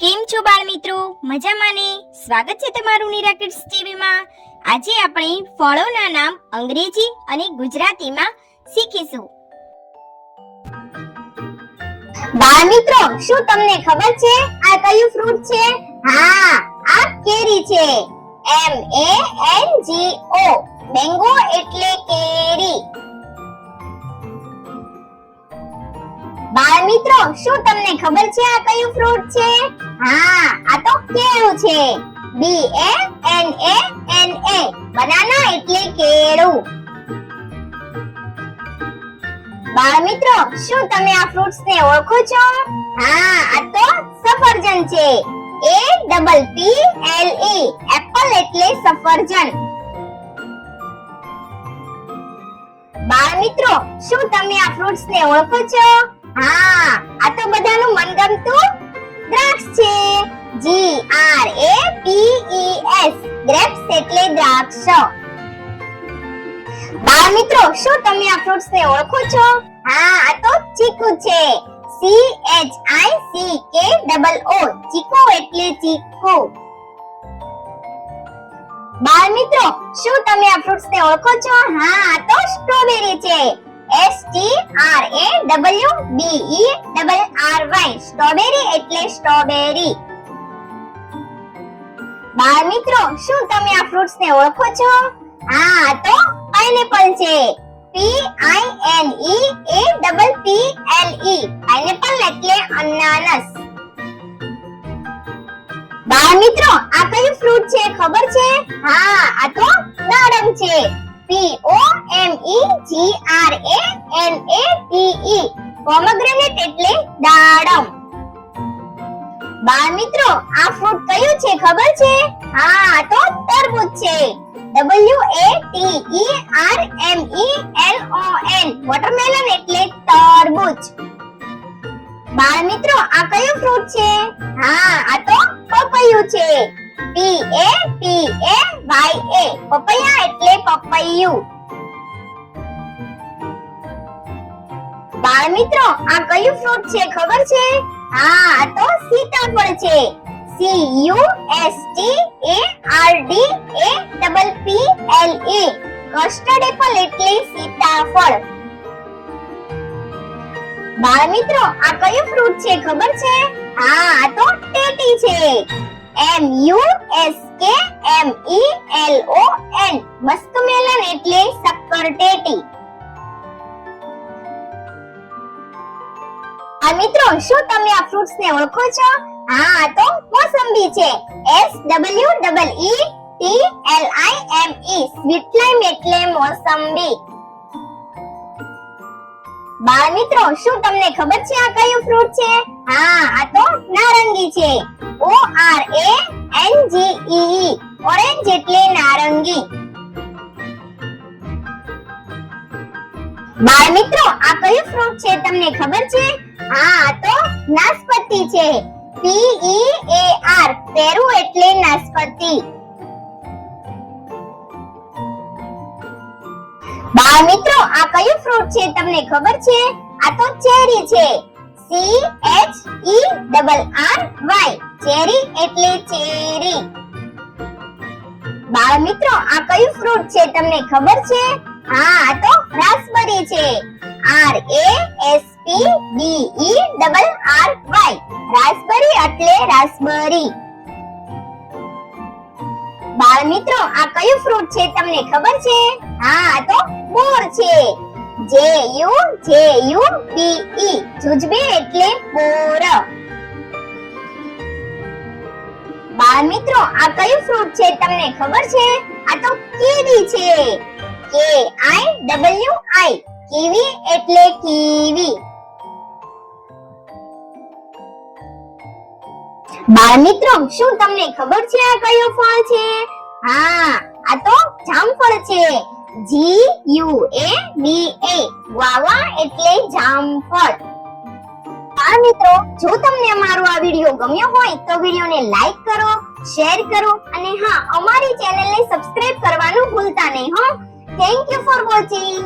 કેમ છો બાળ મિત્રો? મજામાં ને? સ્વાગત છે તમારું નિરા કિડ્સ ટીવીમાં. આજે આપણે ફળોના નામ અંગ્રેજી અને ગુજરાતીમાં શીખીશું. બાળ મિત્રો, શું તમને ખબર છે આ કયું ફ્રૂટ છે? હા, આ કેરી છે. MANGO, મેંગો એટલે કેરી. બાળ મિત્રો, શું તમને ખબર છે આ કયું ફ્રૂટ છે? હા, આ તો કેળું છે. BANANA, બનાના એટલે કેળું. બાળ મિત્રો, શું તમે આ ફ્રૂટ્સ ને ઓળખો છો? હા, આ તો સફરજન છે. APPLE, એપલ એટલે સફરજન. બાળ મિત્રો, શું તમે આ ફ્રૂટ્સ ને ઓળખો છો? હા, આ તો બધાનું મનગમતું દ્રાક્ષ છે. GRAPES, ગ્રેપ્સ એટલે દ્રાક્ષ. બાળ મિત્રો, શું તમે આ ફ્રૂટ્સ ને ઓળખો છો? હા, આ તો ચીકુ છે. CHICKOO, ચીકુ એટલે ચીકુ. બાળ મિત્રો, શું તમે આ ફ્રૂટ્સ ને ઓળખો છો? હા, આ તો સ્ટ્રોબેરી છે. STRAWBERRY, સ્ટ્રોબેરી એટલે સ્ટ્રોબેરી. બાળ મિત્રો, શું તમે આ ફ્રૂટ્સ ને ઓળખો છો? હા, આ તો પાઇનેપલ છે. PINEAPPLE, પાઇનેપલ એટલે અનાનસ. બાળ મિત્રો, આ કયું ફ્રૂટ છે ખબર છે? હા, આ તો દાડમ છે. POMEGRANATE, પોમેગ્રેનેટ એટલે દાડમ. બાળ મિત્રો, આ ફ્રૂટ કયું છે ખબર છે? હા, આ તો તરબૂચ છે. WATERMELON, વોટરમેલન એટલે તરબૂચ. બાળ મિત્રો, આ કયું ફ્રૂટ છે? હા, આ તો પપૈયું છે. PAPAYA, પપૈયા એટલે પપૈયું. બાળ મિત્રો, આ કયું ફ્રૂટ છે ખબર છે? હા, આ તો સીતાફળ છે. CUSTARDAPPLE, કસ્ટર્ડ એપલ એટલે સીતાફળ. બાળ મિત્રો, આ કયું ફ્રૂટ છે ખબર છે? હા, આ તો ટેટી છે. MUSKMELON, મસ્કમેલન એટલે શક્કરટેટી. આ મિત્રો, શું તમે આ ફ્રૂટ્સ ને ઓળખો છો? હા, આ તો મોસંબી છે. SWEETLIME, સ્વીટ લાઈમ એટલે મોસંબી. બાળ મિત્રો, શું તમને ખબર છે આ કયું ફ્રૂટ છે? હા, આ તો નારંગી છે. ORANGE, ઓરેન્જ એટલે નારંગી. બાળ મિત્રો, આ કયું ફ્રૂટ છે તમને ખબર છે? હા, આ તો નાશપતી છે. PEAR, પેરું એટલે નાશપતી. બાળ મિત્રો, આ કયું ફ્રૂટ છે તમને ખબર છે? આ તો ચેરી છે. CHERRY, ચેરી એટલે ચેરી. બાળ મિત્રો, આ કયું ફ્રૂટ છે તમને ખબર છે? હા, આ તો રાસ્પબેરી છે. RASPBERRY, રાસ્પબેરી એટલે રાસ્પબેરી. બાળ મિત્રો, આ કયું ફ્રૂટ છે તમને ખબર છે? હા, આ તો બોર છે. JUJUBE, જુજબે એટલે બોર. બાળ મિત્રો, આ કયું ફ્રૂટ છે તમને ખબર છે? આ તો કીવી છે. KIWI, કીવી એટલે કીવી. બાળ મિત્રો, શું તમને ખબર છે આ કયું ફળ છે? હા, આ તો જામફળ છે. GUAVA, ગુઆવા એટલે જામફળ. બાળ મિત્રો, જો તમને અમારો આ વિડિયો ગમ્યો હોય તો વિડિયોને લાઈક કરો, શેર કરો અને હા, અમારી ચેનલને સબસ્ક્રાઇબ કરવાનું ભૂલતા નહીં હો. Thank you for watching.